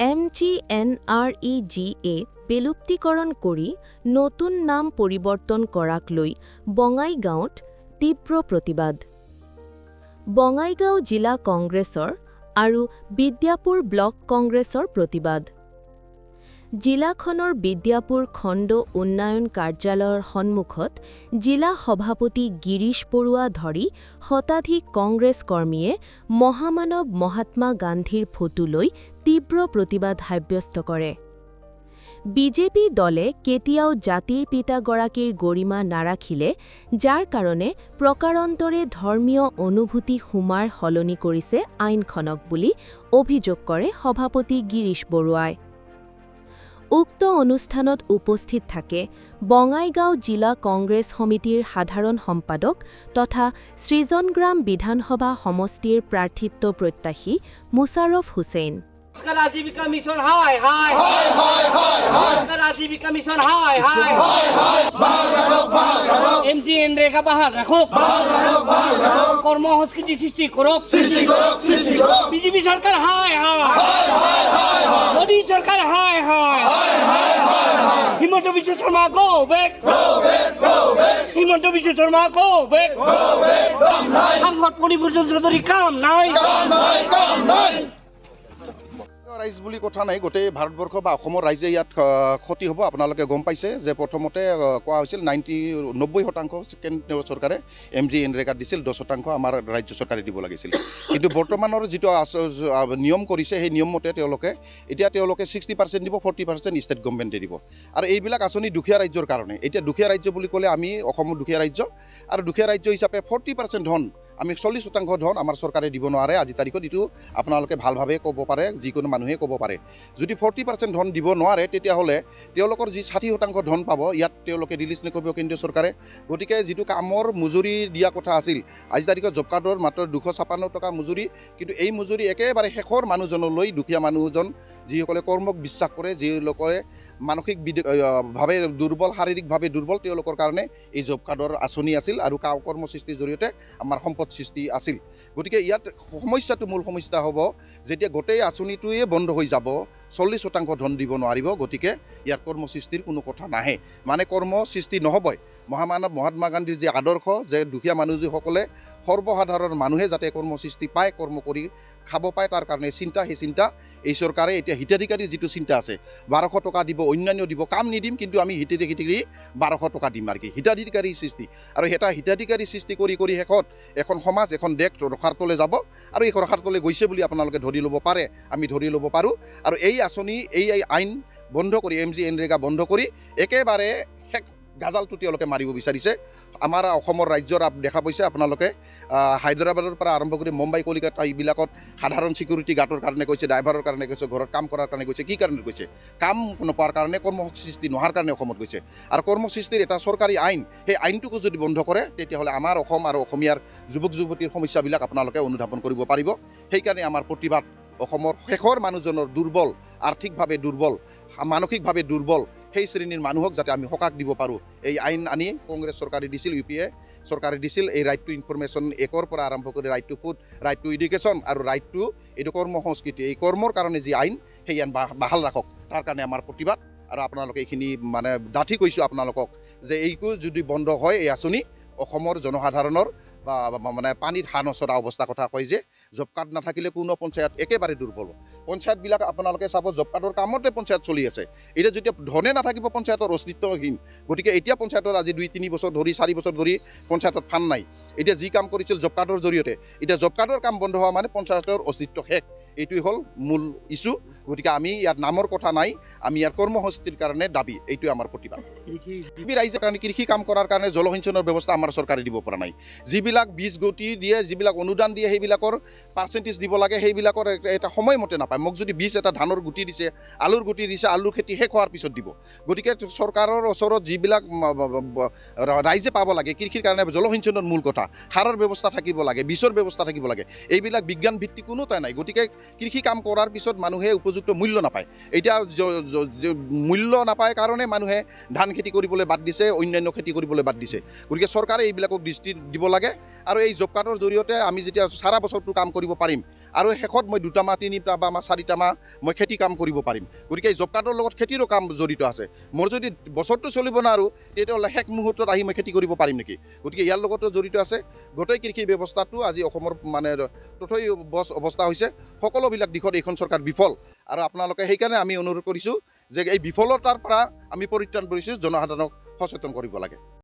MGNREGA বিলুপ্তিকৰণ কৰি নতুন নাম পৰিৱৰ্তন কৰাক লৈ বঙাইগাঁৱত তীব্ৰ প্ৰতিবাদ। বঙাইগাঁও জিলা কংগ্ৰেছৰ আৰু বিদ্যাপুৰ ব্লক কংগ্ৰেছৰ প্ৰতিবাদ। জিলাখনৰ বিদ্যাপুৰ খণ্ড উন্নয়ন কাৰ্যালয়ৰ সন্মুখত জিলা সভাপতি গিৰীশ বৰুৱা ধৰি শতাধিক কংগ্ৰেছ কৰ্মীয়ে মহামানৱ মহাত্মা গান্ধীৰ ফটো লৈ তীব্ৰ প্ৰতিবাদ সাব্যস্ত কৰে। বিজেপি দলে কেতিয়াও জাতিৰ পিতাগৰাকীৰ গৰিমা নাৰাখিলে, যাৰ কাৰণে প্ৰকাৰান্তৰে ধৰ্মীয় অনুভূতি সুমাৰ সলনি কৰিছে আইনখনক বুলি অভিযোগ কৰে সভাপতি গিৰীশ বৰুৱাই। উক্ত অনুষ্ঠানত উপস্থিত থাকে বঙাইগাঁও জিলা কংগ্ৰেছ সমিতিৰ সাধাৰণ সম্পাদক তথা সৃজনগ্ৰাম বিধানসভা সমষ্টিৰ প্ৰাৰ্থিত্ব প্ৰত্যাশী মুছাৰফ হুছেইন। आजीविका मिशन हाय हाय हाय हाय हाय आजीविका मिशन हाय हाय हाय MGNREGA बहाल रखो কর্ম সংস্কৃতি সৃষ্টি করক বিজেপি সরকার হায় হায় মোদী সরকার হায় হায় Himanta Biswa Sarma go back Himanta Biswa Sarma go back সংকট পরিবর্তন চৌধুরী কাম নাই ৰাইজ বুলি কথা নাই, গোটেই ভাৰতবৰ্ষ বা অসমৰ ৰাইজে ইয়াত ক্ষতি হ'ব। আপোনালোকে গম পাইছে যে প্ৰথমতে কোৱা হৈছিল 90% কেন্দ্ৰীয় চৰকাৰে MGNREGA দিছিল, 10% আমাৰ ৰাজ্য চৰকাৰে দিব লাগিছিল। কিন্তু বৰ্তমানৰ যিটো নিয়ম কৰিছে সেই নিয়ম মতে এতিয়া তেওঁলোকে 60% দিব, 40% ষ্টেট গভৰ্ণমেণ্টে দিব। আৰু এইবিলাক আঁচনি দুখীয়া ৰাজ্যৰ কাৰণে। এতিয়া দুখীয়া ৰাজ্য বুলি ক'লে আমি অসমৰ দুখীয়া ৰাজ্য, আৰু দুখীয়া ৰাজ্য হিচাপে 40% ধন আমি 40% ধন আমাৰ চৰকাৰে দিব নোৱাৰে। আজি তাৰিখত এইটো আপোনালোকে ভালভাৱে ক'ব পাৰে, যিকোনো মানুহে ক'ব পাৰে। যদি 40% ধন দিব নোৱাৰে, তেতিয়াহ'লে তেওঁলোকৰ যি 60% ধন পাব, ইয়াত তেওঁলোকে ৰিলিজ নকৰিব কেন্দ্ৰীয় চৰকাৰে। গতিকে যিটো কামৰ মজুৰি দিয়া কথা আছিল, আজি তাৰিখত জব কাৰ্ডৰ মাত্ৰ 256 টকা মজুৰি, কিন্তু এই মজুৰি একেবাৰে শেষৰ মানুহজনলৈ, দুখীয়া মানুহজন যিসকলে কৰ্মক বিশ্বাস কৰে, যিসকলে মানসিকভাৱে দুৰ্বল, শাৰীৰিকভাৱে দুৰ্বল, তেওঁলোকৰ কাৰণে এই জব কাৰ্ডৰ আঁচনি আছিল আৰু কৰ্মসৃষ্টিৰ জৰিয়তে আমাৰ সম্পদ সৃষ্টি আছিল। গতিকে ইয়াত সমস্যাটো মূল সমস্যা হ'ব যেতিয়া গোটেই আঁচনিটোৱে বন্ধ হৈ যাব, 40% ধন দিব নোৱাৰিব। গতিকে ইয়াত কৰ্মসৃষ্টিৰ কোনো কথা নাহে, মানে কৰ্মসৃষ্টি নহ'বই। মহামানৱ মহাত্মা গান্ধীৰ যি আদৰ্শ যে দুখীয়া মানুহসকলে, সৰ্বসাধাৰণ মানুহে যাতে কৰ্মসৃষ্টি পায়, কৰ্ম কৰি খাব পায়, তাৰ কাৰণে চিন্তা, সেই চিন্তা এই চৰকাৰে এতিয়া হিতাধিকাৰীৰ যিটো চিন্তা আছে, 1200 টকা দিব, অন্যান্য দিব, কাম নিদিম কিন্তু আমি হিতাধিকাৰী 1200 টকা দিম আৰু কি হিতাধিকাৰী সৃষ্টি। আৰু এটা হিতাধিকাৰী সৃষ্টি কৰি কৰি শেষত এখন সমাজ, এখন দেশ ৰখাৰ তলে যাব, আৰু এই ৰখাৰ তলে গৈছে বুলি আপোনালোকে ধৰি ল'ব পাৰে, আমি ধৰি ল'ব পাৰোঁ। আৰু এই আঁচনি, এই আইন বন্ধ কৰি, MGNREGA বন্ধ কৰি একেবাৰে গাজালটো তেওঁলোকে মাৰিব বিচাৰিছে। আমাৰ অসমৰ ৰাজ্যৰ দেখা পাইছে আপোনালোকে, হায়দৰাবাদৰ পৰা আৰম্ভ কৰি মুম্বাই, কলিকতা এইবিলাকত সাধাৰণ চিকিউৰিটি গাৰ্ডৰ কাৰণে কৈছে, ড্ৰাইভাৰৰ কাৰণে কৈছে, ঘৰত কাম কৰাৰ কাৰণে কৈছে। কি কাৰণে কৈছে? কাম নোপোৱাৰ কাৰণে, কৰ্মসৃষ্টি নোহোৱাৰ কাৰণে অসমত গৈছে। আৰু কৰ্মসৃষ্টিৰ এটা চৰকাৰী আইন, সেই আইনটোকো যদি বন্ধ কৰে, তেতিয়াহ'লে আমাৰ অসম আৰু অসমীয়াৰ যুৱক যুৱতীৰ সমস্যাবিলাক আপোনালোকে অনুধাৱন কৰিব পাৰিব। সেইকাৰণে আমাৰ প্ৰতিবাদ অসমৰ শেষৰ মানুহজনৰ দুৰ্বল, আৰ্থিকভাৱে দুৰ্বল, মানসিকভাৱে দুৰ্বল সেই শ্ৰেণীৰ মানুহক যাতে আমি সকাহ দিব পাৰোঁ, এই আইন আনি কংগ্ৰেছ চৰকাৰে দিছিল, UPA চৰকাৰে দিছিল। এই ৰাইট টু ইনফৰমেশ্যন একৰ পৰা আৰম্ভ কৰি right to food, right to education আৰু ৰাইট টু এইটো কৰ্ম সংস্কৃতি, এই কৰ্মৰ কাৰণে যি আইন, সেই আইন বাহাল ৰাখক। তাৰ কাৰণে আমাৰ প্ৰতিবাদ। আৰু আপোনালোকে এইখিনি মানে ডাঠি কৈছোঁ আপোনালোকক যে এইটো যদি বন্ধ হয়, এই আঁচনি অসমৰ জনসাধাৰণৰ বা মানে পানীত হাঁহ নচৰা অৱস্থা কথা কয় যে, জব কাৰ্ড নাথাকিলে কোনো পঞ্চায়ত একেবাৰে দুৰ্বল। পঞ্চায়তবিলাক আপোনালোকে চাব, জব কাৰ্ডৰ কামতে পঞ্চায়ত চলি আছে। এতিয়া যেতিয়া ধনে নাথাকিব, পঞ্চায়তৰ অস্তিত্বহীন। গতিকে এতিয়া পঞ্চায়তৰ আজি 2-3 বছৰ ধৰি, 4 বছৰ ধৰি পঞ্চায়তত ফাণ্ড নাই। এতিয়া যি কাম কৰিছিল জব কাৰ্ডৰ জৰিয়তে, এতিয়া জব কাৰ্ডৰ কাম বন্ধ হোৱা মানে পঞ্চায়তৰ অস্তিত্ব শেষ। এইটোৱে হ'ল মূল ইছ্যু। গতিকে আমি ইয়াত নামৰ কথা নাই, আমি ইয়াৰ কৰ্মসংস্থাপনৰ কাৰণে দাবী, এইটোৱে আমাৰ প্ৰতিবাদ। ৰাইজৰ কাৰণে কৃষি কাম কৰাৰ কাৰণে জলসিঞ্চনৰ ব্যৱস্থা আমাৰ চৰকাৰে দিব পৰা নাই। যিবিলাক বীজ গুটি দিয়ে, যিবিলাক অনুদান দিয়ে, সেইবিলাকৰ পাৰ্চেণ্টেজ দিব লাগে, সেইবিলাকৰ এটা সময়মতে নাপায়। মোক যদি বীজ এটা ধানৰ গুটি দিছে, আলুৰ গুটি দিছে, আলুৰ খেতি শেষ হোৱাৰ পিছত দিব। গতিকে চৰকাৰৰ ওচৰত যিবিলাক ৰাইজে পাব লাগে কৃষিৰ কাৰণে, জলসিঞ্চনৰ মূল কথা, সাৰৰ ব্যৱস্থা থাকিব লাগে, বীজৰ ব্যৱস্থা থাকিব লাগে, এইবিলাক বিজ্ঞান ভিত্তিক কোনোটাই নাই। গতিকে কৃষি কাম কৰাৰ পিছত মানুহে উপযুক্ত উপযুক্ত মূল্য নাপায় এতিয়া মূল্য নাপায় কাৰণে মানুহে ধান খেতি কৰিবলৈ বাদ দিছে অন্যান্য খেতি কৰিবলৈ বাদ দিছে গতিকে চৰকাৰে এইবিলাকক দৃষ্টি দিব লাগে আৰু এই জব কাৰ্ডৰ জৰিয়তে আমি যেতিয়া সাৰা বছৰটো কাম কৰিব পাৰিম আৰু শেষত মই 2টা মাহ 3টা বা 4টা মাহ মই খেতি কাম কৰিব পাৰিম গতিকে এই জব কাৰ্ডৰ লগত খেতিৰো কাম জড়িত আছে মোৰ যদি বছৰটো চলিব নোৱাৰোঁ তেতিয়াহ'লে শেষ মুহূৰ্তত আহি মই খেতি কৰিব পাৰিম নেকি গতিকে ইয়াৰ লগতো জড়িত আছে গোটেই কৃষি ব্যৱস্থাটো আজি অসমৰ মানে তথৈ অৱস্থা হৈছে সকলোবিলাক দিশত এইখন চৰকাৰ বিফল আৰু আপোনালোকে সেইকাৰণে আমি অনুৰোধ কৰিছোঁ যে এই বিফলতাৰ পৰা আমি পৰিত্ৰাণ পৰিছোঁ জনসাধাৰণক সচেতন কৰিব লাগে